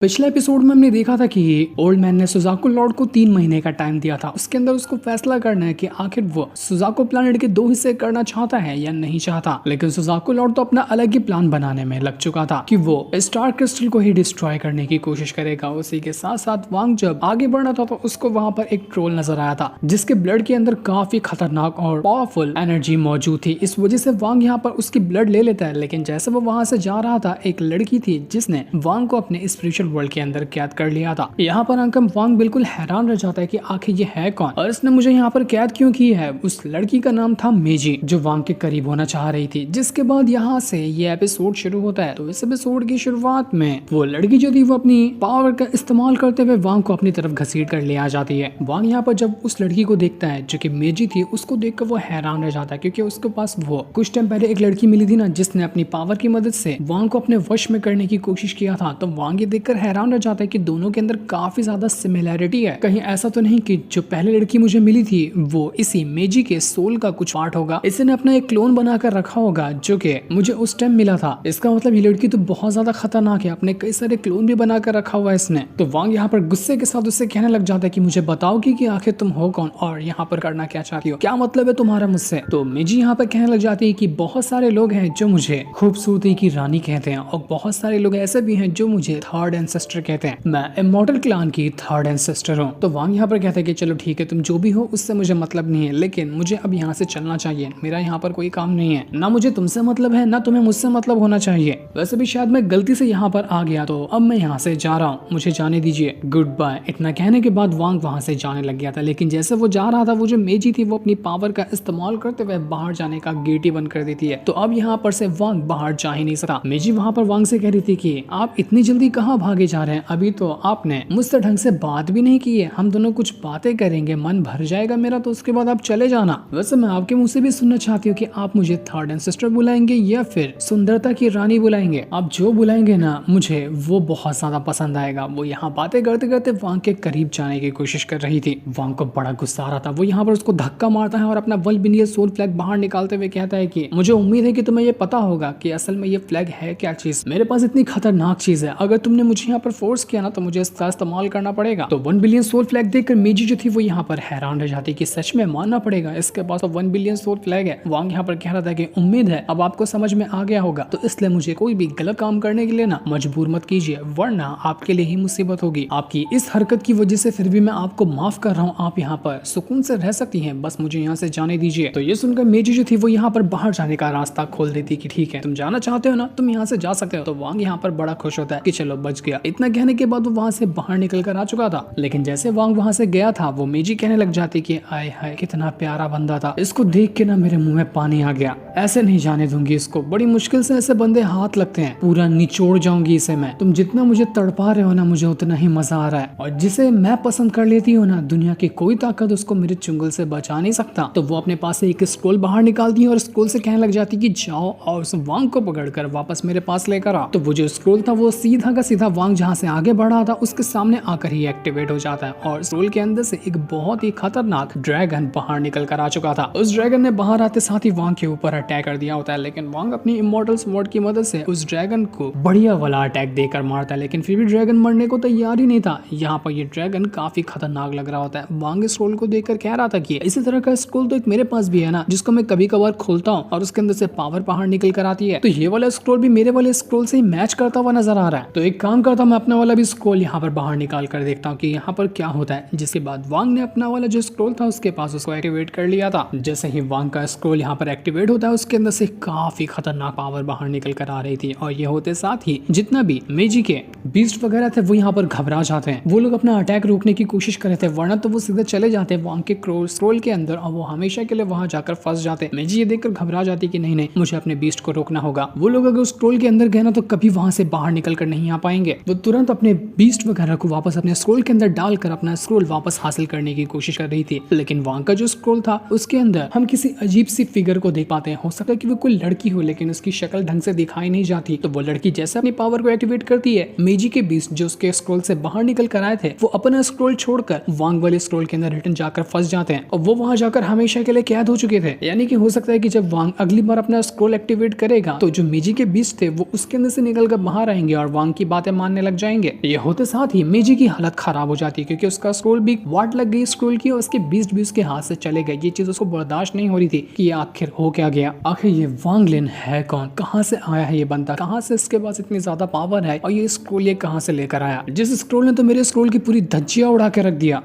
पिछले एपिसोड में हमने देखा था कि ओल्ड मैन ने सुजाको लॉर्ड को 3 महीने का टाइम दिया था। उसके अंदर उसको फैसला करना है कि आखिर वो सुजाको प्लानिट के 2 हिस्से करना चाहता है या नहीं चाहता। लेकिन सुजाको लॉर्ड तो अपना अलग ही प्लान बनाने में लग चुका था कि वो स्टार क्रिस्टल को ही डिस्ट्रॉय करने की कोशिश करेगा। उसी के साथ साथ वांग जब आगे बढ़ रहा था तो उसको वहां पर एक ट्रोल नजर आया था जिसके ब्लड के अंदर काफी खतरनाक और पावरफुल एनर्जी मौजूद थी। इस वजह से वांग यहाँ पर उसकी ब्लड ले लेता है। लेकिन जैसे वो वहां से जा रहा था, एक लड़की थी जिसने वांग को अपने स्पिरिचुअल वर्ल्ड के अंदर कैद कर लिया था। यहाँ पर अंकम वांग बिल्कुल हैरान रह जाता है कि आखिर ये है कौन और इसने मुझे यहाँ पर कैद क्यों की है। उस लड़की का नाम था मेजी, जो वांग के करीब होना चाह रही थी। जिसके बाद यहाँ से ये एपिसोड शुरू होता है। तो इस एपिसोड की शुरुआत में वो लड़की जो थी वो अपनी पावर का इस्तेमाल करते हुए वांग को अपनी तरफ घसीट कर ले आ जाती है। वांग यहाँ पर जब उस लड़की को देखता है जो कि मेजी थी, उसको देखकर वो हैरान रह जाता है क्योंकि उसके पास वो कुछ टाइम पहले एक लड़की मिली थी ना, जिसने अपनी पावर की मदद से वांग को अपने वश में करने की कोशिश किया था। तो वांग ये देखकर हैरान रह जाता है कि दोनों के अंदर काफी ज्यादा सिमिलैरिटी है। कहीं ऐसा तो नहीं कि जो पहले लड़की मुझे मिली थी वो इसी मेजी के सोल का कुछ पार्ट होगा, इसने अपना एक क्लोन बनाकर रखा होगा जो कि मुझे उस टाइम मिला था। इसका मतलब ये लड़की तो बहुत ज्यादा खतरनाक है, अपने कई सारे क्लोन भी बनाकर रखा हुआ है इसने। तो वांग यहाँ पर गुस्से के साथ उससे कहने लग जाता है कि मुझे बताओ कि आखिर तुम हो कौन और यहाँ पर करना क्या चाहती हो, क्या मतलब है तुम्हारा मुझसे। तो मेजी यहाँ पर कहने लग जाती है कि बहुत सारे लोग हैं जो मुझे खूबसूरती की रानी कहते हैं और बहुत सारे लोग ऐसे भी हैं जो मुझे थर्ड एंसेस्टर कहते हैं। मैं इमॉर्टल क्लान की थर्ड एंसेस्टर हूँ। तो वांग यहाँ पर कहता है कि चलो ठीक है, तुम जो भी हो उससे मुझे मतलब नहीं है, लेकिन मुझे अब यहाँ से चलना चाहिए। मेरा यहाँ पर कोई काम नहीं है, ना मुझे तुमसे मतलब है ना तुम्हें मुझसे मतलब होना चाहिए। वैसे भी शायद मैं गलती से यहाँ पर आ गया, तो अब मैं यहाँ से जा रहा हूँ, मुझे जाने दीजिए, गुड बाय। इतना कहने के बाद वांग वहां से जाने लग गया था। लेकिन जैसे वो जा रहा था, वो जो मेजी थी वो अपनी पावर का इस्तेमाल करते हुए बाहर जाने का गेट ही बंद कर देती है। तो अब यहाँ पर से वांग बाहर जा ही नहीं सकता। मेजी वहां पर वांग से कह रही थी कि आप इतनी जल्दी कहाँ भागे जा रहे हैं, अभी तो आपने मुझसे ढंग से बात भी नहीं की है। हम दोनों कुछ बातें करेंगे, मन भर जाएगा मेरा, तो उसके बाद आप चले जाना। वैसे मैं आपके मुंह से भी सुनना चाहती हूँ कि आप मुझे थर्ड एंसेस्टर बुलाएंगे या फिर सुंदरता की रानी बुलाएंगे। आप जो बुलाएंगे ना, मुझे वो बहुत ज्यादा पसंद आएगा। वो यहाँ बातें करते करते वांग के करीब जाने की कोशिश कर रही थी। वांग को बड़ा गुस्सा आ रहा था। वो यहाँ पर उसको धक्का मारता है और अपना 1 बिलियन सोल फ्लैग बाहर निकालते हुए कहता है कि मुझे उम्मीद है कि तुम्हें ये पता होगा कि असल में ये फ्लैग है क्या चीज। मेरे पास इतनी खतरनाक चीज है, अगर तुमने मुझे यहाँ पर फोर्स किया ना तो मुझे इसका इस्तेमाल करना पड़ेगा। तो 1 बिलियन सोल फ्लैग देखकर मेजी जो थी वो यहाँ पर हैरान रह जाती कि सच में मानना पड़ेगा, इसके पास तो 1 बिलियन सोल फ्लैग है। वांग यहाँ पर कह रहा था कि उम्मीद है अब आपको समझ में आ गया होगा, तो इसलिए मुझे कोई भी गलत काम करने के लिए ना मजबूर मत कीजिए, वरना आपके लिए ही मुसीबत होगी। आपकी इस हरकत की वजह से फिर भी मैं आपको माफ कर रहा हूँ, आप यहाँ पर सुकून से रह सकती हैं, बस मुझे यहाँ से जाने दीजिए। तो ये सुनकर मेजी जो थी वो यहाँ पर बाहर जाने का रास्ता खोल देती कि ठीक है, तुम जाना चाहते हो ना, तुम यहाँ से जा सकते हो। तो वांग यहाँ पर बड़ा खुश होता है कि चलो बच गया। इतना कहने के बाद वो वहां से बाहर निकल कर आ चुका था। लेकिन जैसे वांग वहां से गया था, वो मेजी कहने लग जाती कि आय हाय कितना प्यारा बंदा था, इसको देख के ना मेरे मुंह में पानी आ गया, ऐसे नहीं जाने दूंगी इसको। बड़ी मुश्किल से ऐसे बंदे हाथ लगते हैं, पूरा निचोड़ जाऊंगी इसे मैं। तुम जितना मुझे तड़पा रहे हो ना, मुझे उतना ही मजा आ रहा है। और जिसे मैं पसंद कर लेती हूँ ना, दुनिया की कोई ताकत उसको मेरे चुंगल से बचा नहीं सकता। तो वो अपने पास से एक स्क्रोल बाहर निकालती है और स्क्रोल से कहने लग जाती कि जाओ और उस वांग को पकड़कर वापस मेरे पास लेकर आओ। तो वो जो स्क्रोल था वो सीधा का सीधा वांग जहाँ से आगे बढ़ रहा था उसके सामने आकर ही एक्टिवेट हो जाता है और स्क्रोल के अंदर से एक बहुत ही खतरनाक ड्रैगन बाहर निकल कर आ चुका था। उस ड्रैगन ने बाहर आते साथ ही वांग के ऊपर अटैक कर दिया होता है। लेकिन वांग अपनी इमॉर्टल स्वॉर्ड की मदद से उस ड्रैगन को बढ़िया वाला अटैक देकर मारता है, लेकिन फिर भी ड्रैगन मरने को तैयार ही नहीं था। यहाँ पर ये ड्रैगन काफी खतरनाक लग रहा होता है। वांग स्क्रोल को देखकर कह रहा था कि इसी तरह का स्क्रोल तो एक मेरे पास भी है ना, जिसको मैं कभी कभार खोलता हूँ और उसके अंदर से पावर बाहर निकल कर आती है। तो ये वाला स्क्रोल भी मेरे वाले स्क्रोल से ही मैच करता हुआ नजर आ रहा है। तो एक काम करता हूँ, मैं अपना वाला भी स्क्रोल यहाँ पर बाहर निकाल कर देखता हूँ कि यहाँ पर क्या होता है। जिसके बाद वांग ने अपना वाला जो स्क्रोल था उसके पास उसको एक्टिवेट कर लिया था। जैसे ही वांग का स्क्रोल यहाँ पर एक्टिवेट होता है, उसके अंदर से काफी खतरनाक पावर बाहर निकल कर आ रही थी। और ये होते साथ ही जितना भी मेजी के बीस्ट वगैरह थे वो यहाँ पर घबरा जाते हैं। वो लोग अपना अटैक रोकने की कोशिश कर रहे थे, वरना तो वो सीधे चले जाते वांग के स्क्रोल के अंदर और वो हमेशा के लिए वहां जाकर फंस जाते। मेजी ये देखकर घबरा जाती कि नहीं नहीं, मुझे अपने बीस्ट को रोकना होगा। वो लोग अगर स्क्रोल के अंदर गए ना तो कभी वहां से बाहर निकल कर नहीं आ पाएंगे। वो तुरंत अपने बीस्ट वगैरह को वापस अपने स्क्रोल के अंदर डालकर अपना स्क्रोल वापस हासिल करने की कोशिश कर रही थी। लेकिन वांग का जो स्क्रोल था उसके अंदर हम किसी अजीब सी फिगर को देख पाते हैं। हो सकता है कि वो कोई लड़की हो, लेकिन उसकी शक्ल ढंग से दिखाई नहीं जाती। तो वो लड़की जैसे अपनी पावर को एक्टिवेट करती है, मेजी के बीस्ट जो उसके स्क्रोल से बाहर निकल कर आए थे वो अपना स्क्रोल छोड़कर वांग वाले स्क्रोल के अंदर रिटर्न जाकर फंस जाते हैं और वो वहां जाकर हमेशा के लिए कैद हो चुके थे। यानी कि हो सकता है कि जब वांग अगली बार अपना स्क्रोल एक्टिवेट करेगा तो जो मेजी के बीस्ट थे वो उसके अंदर से निकल कर बाहर आएंगे और वांग की बातें मानने लग जाएंगे। ये होते साथ ही मेजी की हालत खराब हो जाती है क्योंकि उसका स्क्रोल भी वाट लग गई स्क्रोल की और उसके बीस्ट भी उसके हाथ से चले गए। ये चीज उसको बर्दाश्त नहीं हो रही थी कि ये आखिर हो क्या गया, आखिर ये वांग लिन है कौन, कहाँ से आया है ये बंदा, कहाँ से इसके पास इतनी ज्यादा पावर है और ये स्क्रोल ये कहाँ से लेकर आया। जिस स्क्रोल ने तो मेरे स्क्रोल की पूरी धज्जियां उड़ा के रख दिया।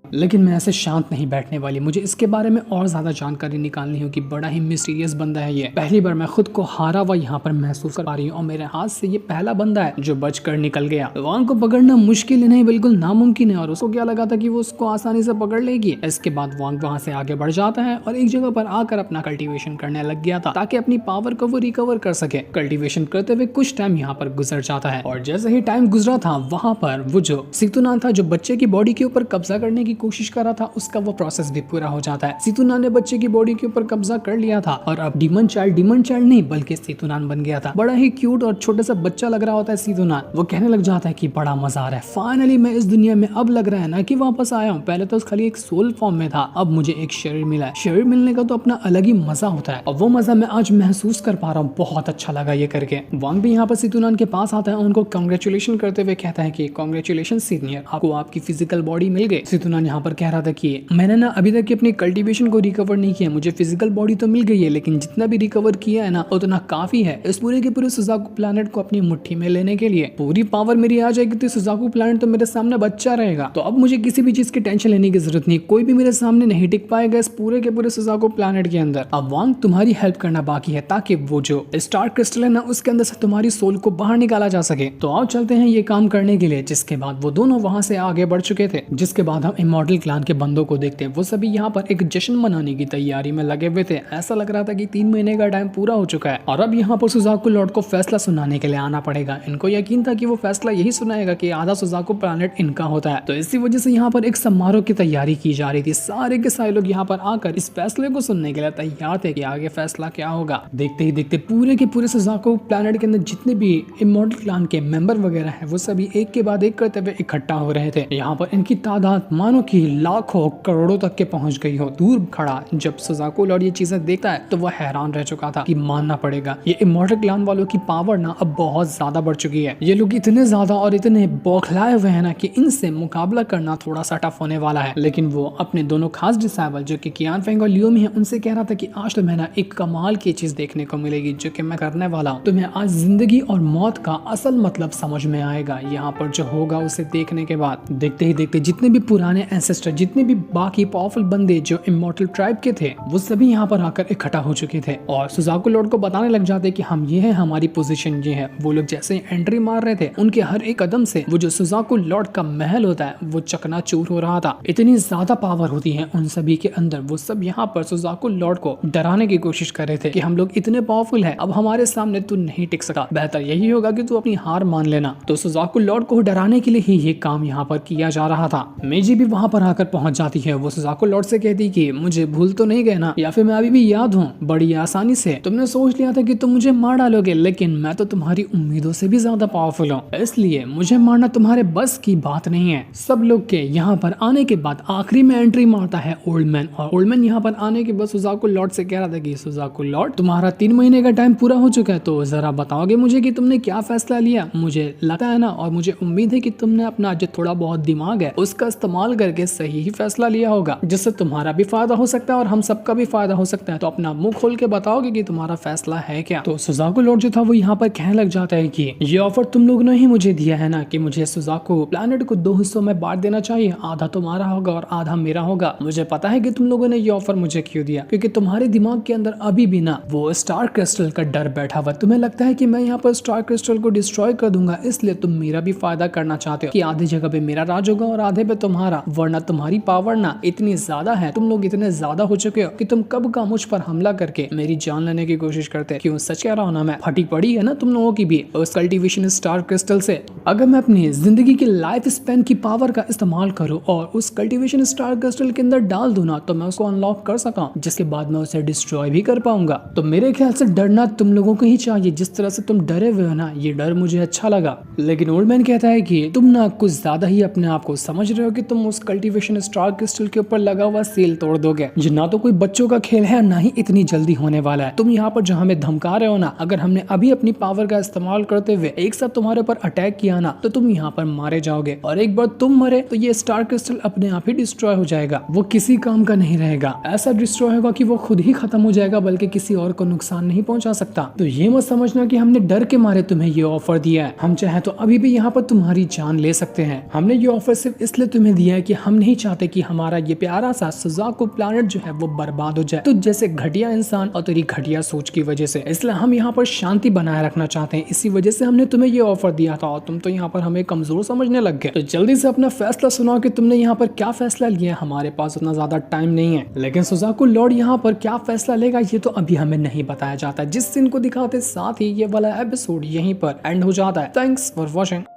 लेकिन मैं ऐसे शांत नहीं बैठने वाली, मुझे इसके बारे में और ज्यादा जानकारी निकालनी होगी। बड़ा ही मिस्टीरियस बंदा है ये। पहली बार मैं खुद को हारा हुआ यहाँ पर महसूस कर पा रही हूँ और मेरे हाथ से ये पहला बंदा है जो बचकर निकल गया। वांग को पकड़ना मुश्किल नहीं बिल्कुल नामुमकिन है और उसको क्या लगा था कि वो उसको आसानी से पकड़ लेगी। इसके बाद वांग वहां से आगे बढ़ जाता है और एक जगह पर आकर अपना कल्टीवेशन करने लग गया था ताकि अपनी पावर को वो रिकवर कर सके। कल्टीवेशन करते हुए कुछ टाइम यहाँ पर गुजर जाता है और जैसे ही टाइम गुजरा था वहां पर वो जो सितुनान था जो बच्चे की बॉडी के ऊपर कब्जा करने की कोशिश कर रहा था उसका वो प्रोसेस भी पूरा हो जाता है। सितुनान ने बच्चे की बॉडी के ऊपर कब्जा कर लिया था और अब डीमन चाइल्ड नहीं बल्कि सितुनान बन गया था। बड़ा ही क्यूट और छोटा सा बच्चा लग रहा होता है सितुनान। वो कहने लग जाता है कि बड़ा मजा आ रहा है, फाइनली मैं इस दुनिया में अब लग रहा है ना कि वापस आया हूँ। पहले तो खाली एक सोल फॉर्म में था, अब मुझे एक शरीर मिला है। शरीर मिलने का तो अपना अलग ही मजा होता है और वो मजा मैं आज महसूस कर पा रहा हूँ। बहुत अच्छा लगा ये करके। वांग भी यहाँ पर सितुनान के पास आता है, उनको कांग्रेचुलेशन करते हुए कहता है कि कांग्रेचुलेशन सीनियर, आपको आपकी फिजिकल बॉडी मिल गई। सितुनान यहाँ पर कह रहा था कि मैंने ना अभी तक अपनी कल्टीवेशन को रिकवर नहीं किया, मुझे फिजिकल बॉडी तो मिल गई है लेकिन जितना भी रिकवर किया है ना उतना काफी है इस पूरे के पूरे सुजाकू प्लैनेट को अपनी मुट्ठी में लेने के लिए। पूरी पावर मेरी आ जाएगी तो सुजाकू प्लैनेट तो मेरे सामने बच्चा रहेगा, तो अब मुझे किसी भी चीज की टेंशन लेने की जरूरत नहीं, कोई भी मेरे सामने नहीं टिक पाएगा इस पूरे के पूरे सुजाकू प्लैनेट के अंदर। अब वांग तुम्हारी हेल्प करना बाकी है ताकि वो जो स्टार क्रिस्टल है ना उसके अंदर से तुम्हारी सोल को बाहर निकाला जा सके। तो आओ चलते हैं ये काम करने के लिए। जिसके बाद वो दोनों वहां से आगे बढ़ चुके थे। जिसके बाद हम इमॉर्टल क्लैन के बंदों को देखते हैं, वो सभी यहाँ पर एक जश्न मनाने की तैयारी में लगे हुए थे। ऐसा लग रहा था कि 3 महीने का टाइम पूरा हो चुका है और अब यहाँ पर सुजाकू लॉर्ड को फैसला सुनाने के लिए आना पड़ेगा। इनको यकीन था कि वो फैसला यही सुनाएगा कि आधा सुजाकू प्लैनेट इनका होता है। तो इसी वजह से यहाँ पर एक समारोह की तैयारी की जा रही थी। सारे के सारे लोग यहाँ पर आकर इस फैसले को सुनने के लिए तैयार थे कि आगे फैसला क्या होगा। देखते ही देखते पूरे के पूरे सुजाकू प्लैनेट के अंदर जितने भी इमॉर्टल क्लैन के मेंबर वगैरह है वो सभी एक के बाद एक करते हुए इकट्ठा हो रहे थे। यहाँ पर इनकी तादाद मानो की लाखों करोड़ों तक के पहुंच गई हो। दूर खड़ा जब सुजाकू लॉर्ड ये चीजें देखता है तो वह हैरान रह चुका था कि मानना पड़ेगा ये इमॉर्टल क्लैन वालों की पावर ना अब बहुत ज्यादा बढ़ चुकी है। ये लोग इतने ज्यादा और इतने बौखलाए हुए हैं ना कि इनसे मुकाबला करना थोड़ा सा टफ होने वाला है। लेकिन वो अपने दोनों खास डिसाइबल जो कि कियान फेंग और लियोमी है उनसे कह रहा था कि आज तुम्हें ना एक कमाल की चीज देखने को मिलेगी जो कि मैं करने वाला हूँ। तुम्हें आज जिंदगी और मौत का असल मतलब समझ में आएगा। यहाँ पर जो होगा उसे देखने के बाद देखते ही देखते जितने भी पुराने एंसेस्टर, जितने भी बाकी पावरफुल बंदे जो इमॉर्टल ट्राइब के थे वो सभी यहाँ पर आकर इकट्ठा हो चुके थे और सुजाकू लॉर्ड को बताने लग जाते कि हम ये है, हमारी पोजीशन ये है। वो लोग जैसे ही एंट्री मार रहे थे उनके हर एक कदम से वो जो सुजाकू लॉर्ड का महल होता है वो चकनाचूर हो रहा था। इतनी ज्यादा पावर होती है उन सभी के अंदर। वो सब यहाँ पर सुजाकू लॉर्ड को डराने की कोशिश कर रहे थे कि हम लोग इतने पावरफुल है, अब हमारे सामने तू नहीं टिक सका, बेहतर यही होगा कि तू अपनी हार मान लेना। तो सुजाकू लॉर्ड को डराने के लिए ही ये काम यहाँ पर किया जा रहा था। मेजी भी वहां पर आकर पहुंच जाती है। वो सुजाकू लॉर्ड से कहती कि मुझे भूल तो नहीं गए ना, या फिर मैं अभी भी याद हूँ। बड़ी आसानी से तुमने सोच लिया था कि तुम मुझे मार डालोगे, लेकिन मैं तो तुम्हारी उम्मीदों से भी ज्यादा पावरफुल हूँ, इसलिए मुझे मारना तुम्हारे बस की बात नहीं है। सब लोग के यहाँ पर आने के बाद आखिरी में एंट्री मारता है ओल्ड मैन और ओल्ड मैन यहाँ पर आने के बाद सुजाकू लॉर्ड से कह रहा था कि सुजाकू लॉर्ड तुम्हारा 3 महीने का टाइम पूरा हो चुका है, तो जरा बताओगे मुझे कि तुमने क्या फैसला लिया। मुझे लगता है ना और मुझे उम्मीद है कि तुमने अपना जो थोड़ा बहुत दिमाग है उसका इस्तेमाल करके सही ही फैसला लिया होगा जिससे तुम्हारा भी फायदा हो सकता है और हम सबका भी फायदा हो सकता है। तो अपना मुंह खोल के बताओगे कि तुम्हारा फैसला है क्या। तो सुजाकू लॉर्ड जो था वो यहाँ पर कहने लग जाता है कि ये ऑफर तुम लोगों ने ही मुझे दिया है ना कि मुझे सुजाकू प्लैनेट को 2 हिस्सों में बांट देना चाहिए, आधा तुम्हारा होगा और आधा मेरा होगा। मुझे पता है कि तुम लोगों ने ये ऑफर मुझे क्यों दिया, क्योंकि तुम्हारे दिमाग के अंदर अभी भी ना वो स्टार क्रिस्टल का डर बैठा हुआ। तुम्हें लगता है कि मैं यहाँ पर स्टार क्रिस्टल को डिस्ट्रॉय कर दूंगा, इसलिए तुम मेरा भी फायदा करना चाहते हो कि आधे जगह पे मेरा राज होगा और आधे पे तुम्हारा। वरना तुम्हारी पावर ना इतनी ज्यादा है, तुम लोग इतने ज्यादा हो चुके हो कि तुम कब का मुझ पर हमला करके मेरी जान लेने की कोशिश करते हैं। क्यों, सच कह रहा हूं ना मैं, फटी पड़ी है ना तुम लोगों की भी उस कल्टीवेशन स्टार क्रिस्टल से। अगर मैं अपनी जिंदगी की लाइफ स्पैन की पावर का इस्तेमाल करूं और उस कल्टीवेशन स्टार क्रिस्टल के अंदर डाल दूं ना, तो मैं उसको अनलॉक कर सका, जिसके बाद मैं उसे डिस्ट्रॉय भी कर पाऊंगा। तो मेरे ख्याल से डरना तुम लोगों को ही चाहिए। जिस तरह से तुम डरे हुए हो ना, ये डर मुझे अच्छा लगा। लेकिन ओल्ड मैन कहता है कि तुम ना कुछ ज्यादा ही अपने आप को समझ रहे हो कि तुम उस कल्टीवेशन स्टार क्रिस्टल के ऊपर लगा हुआ सील तोड़ दोगे। ये ना तो कोई बच्चों का खेल है, ना ही इतनी जल्दी होने वाला है। तुम यहाँ पर जो हमें धमका रहे हो ना, अगर हमने अभी अपनी पावर का इस्तेमाल करते हुए एक साथ तुम्हारे ऊपर अटैक किया ना, तो तुम यहाँ पर मारे जाओगे, और एक बार तुम मरे तो ये स्टार क्रिस्टल अपने आप ही डिस्ट्रॉय हो जाएगा। वो किसी काम का नहीं रहेगा, ऐसा डिस्ट्रॉय होगा कि वो खुद ही खत्म हो जाएगा, बल्कि किसी और को नुकसान नहीं पहुंचा सकता। तो ये मत समझना कि हमने डर के मारे तुम्हें ये ऑफर दिया है। हम चाहे तो अभी भी यहाँ पर तुम्हारी जान ले सकते हैं। हमने ये ऑफर सिर्फ इसलिए तुम्हें दिया है कि हम नहीं चाहते कि हमारा ये प्यारा सा सुजाको प्लैनेट जो है वो बर्बाद हो जाए, तो जैसे घटिया इंसान और तेरी घटिया सोच की वजह से। इसलिए हम यहाँ पर शांति बनाए रखना चाहते हैं, इसी वजह से हमने तुम्हें ये ऑफर दिया था, और तुम तो यहाँ पर हमें कमजोर समझने लग गए। तो जल्दी से अपना फैसला सुनाओ कि तुमने यहाँ पर क्या फैसला लिया है। हमारे पास उतना ज्यादा टाइम नहीं है, लेकिन सुजाको लॉर्ड यहाँ पर क्या फैसला लेगा ये तो अभी हमें नहीं बताया जाता। जिस सीन को दिखाते साथ ही ये वाला एपिसोड यहीं पर एंड हो जाता है। Thanks for watching.